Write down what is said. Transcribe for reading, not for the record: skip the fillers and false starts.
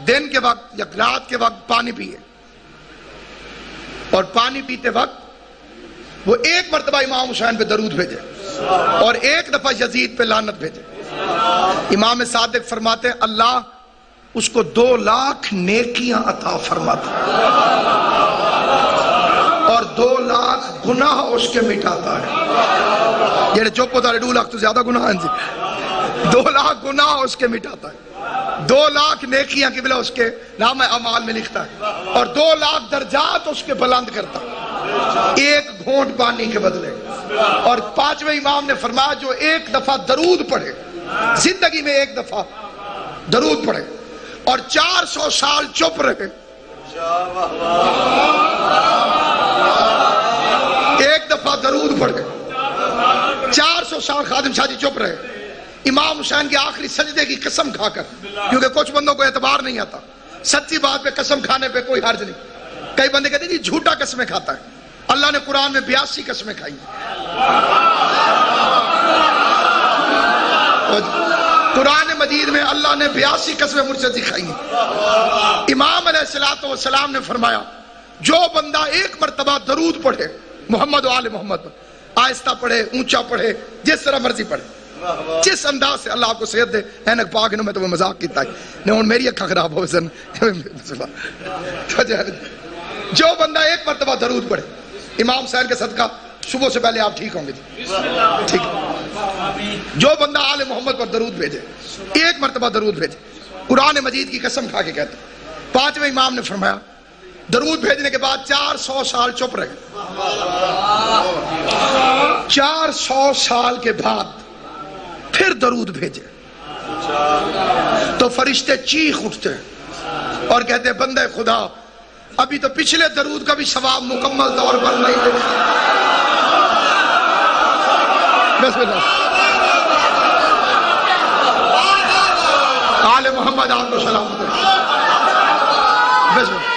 دن کے وقت یا رات کے وقت پانی پیے، اور پانی پیتے وقت وہ ایک مرتبہ امام حسین پہ درود بھیجے اور ایک دفعہ یزید پہ لعنت بھیجے۔ امام صادق فرماتے ہیں اللہ اس کو 2 لاکھ نیکیاں عطا فرماتا اور 2 لاکھ گناہ اس کے مٹاتا ہے۔ یہ چپ ہوتا ہے 2 لاکھ تو زیادہ گناہ ہیں جی، 2 لاکھ گناہ اس کے مٹاتا ہے، 2 لاکھ نیکیاں کی بلا اس کے نام اعمال میں لکھتا ہے، اور 2 لاکھ درجات اس کے بلند کرتا ہے ایک گھونٹ پانی کے بدلے۔ اور 5ویں امام نے فرمایا جو ایک دفعہ درود پڑھے، زندگی میں ایک دفعہ درود پڑھے اور 400 سال چپ رہے، ایک دفعہ درود پڑھے 400 سال خادم شاہ جی چپ رہے، امام حسین کے آخری سجدے کی قسم کھا کر، کیونکہ کچھ بندوں کو اعتبار نہیں آتا، سچی بات پہ قسم کھانے پہ کوئی حرج نہیں۔ کئی بندے کہتے ہیں جی جھوٹا قسمیں کھاتا ہے، اللہ نے قرآن میں 82 قسمیں کھائی قرآن مجید میں اللہ نے 82 قسمیں مجھ سے دکھائی ہیں۔ امام علیہ السلام نے فرمایا جو بندہ ایک مرتبہ درود پڑھے محمد و آل محمد پر، آہستہ پڑھے اونچا پڑھے جس طرح مرضی پڑھے، جس انداز سے اللہ آپ کو صحت دے، اینک پاک انہوں میں تو مذاق کیتا ہے نہیں ہوں میری اکھا خراب ہو سن۔ جو بندہ ایک مرتبہ درود پڑھے امام حسین کے صدقہ صبح سے پہلے آپ ٹھیک ہوں گے جی، ٹھیک۔ جو بندہ آل محمد پر درود بھیجے، ایک مرتبہ درود بھیجے، قرآن مجید کی قسم کھا کے کہتے ہیں۔ 5ویں امام نے فرمایا درود بھیجنے کے بعد 400 سال چپ رہے، 400 سال کے بعد پھر درود بھیجے تو فرشتے چیخ اٹھتے ہیں اور کہتے ہیں بندے خدا ابھی تو پچھلے درود کا بھی ثواب مکمل طور پر نہیں دیکھا۔ بسم اللہ، آل محمد آپ کو سلام دے، بسم اللہ۔